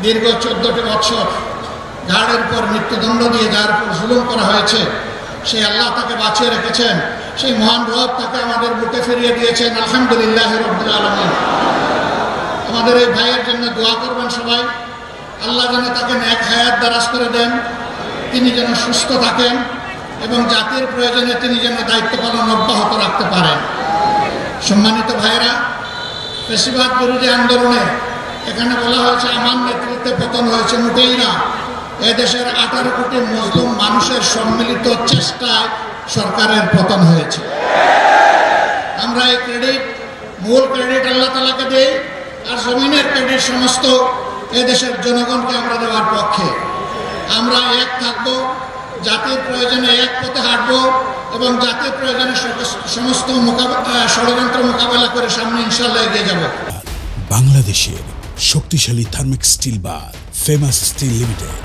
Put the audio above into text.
দীর্ঘ 14টি বছর ঘাড়ের পর মৃত্যুদণ্ড দিয়ে যার উপর জুলুম করা হয়েছে, সেই আল্লাহ তাকে বাঁচিয়ে রেখেছেন। সেই মহান রব তাকে আমাদের বুকে ফিরিয়ে দিয়েছেন। আলহামদুলিল্লাহ রাব্বিল আলামিন। আমাদের এই ভাইয়ের জন্য দোয়া করবেন সবাই। আল্লাহ যেন তাকে নেক হায়াত দারাজ করে দেন, তিনি যেন সুস্থ থাকেন এবং জাতির প্রয়োজনে তিনি যেন দায়িত্ব পালন অব্যাহত রাখতে পারেন। সম্মানিত ভাইয়েরা, ফ্যাসিবাদ বিরোধী আন্দোলনে এখানে বলা হয়েছে আমার নেতৃত্বে পতন হয়েছে, মোটেই না। এদেশের 18 কোটি মুসলিম মানুষের সম্মিলিত চেষ্টায় সরকারের পতন হয়েছে। আমরা এই মূল ক্রেডিট আল্লাহ তাআলাকে দেই, আর জমিনের ক্রেডিট সমস্ত এদেশের জনগণকে আমরা দেওয়ার পক্ষে। আমরা এক থাকবো, জাতির প্রয়োজনে এক পথে হাঁটবো এবং জাতির প্রয়োজনে সমস্ত ষড়যন্ত্র মোকাবেলা করে সামনে ইনশাআল্লাহ এগিয়ে যাব। বাংলাদেশের শক্তিশালী থার্মিক স্টিল বার ফেমাস স্টিল লিমিটেড।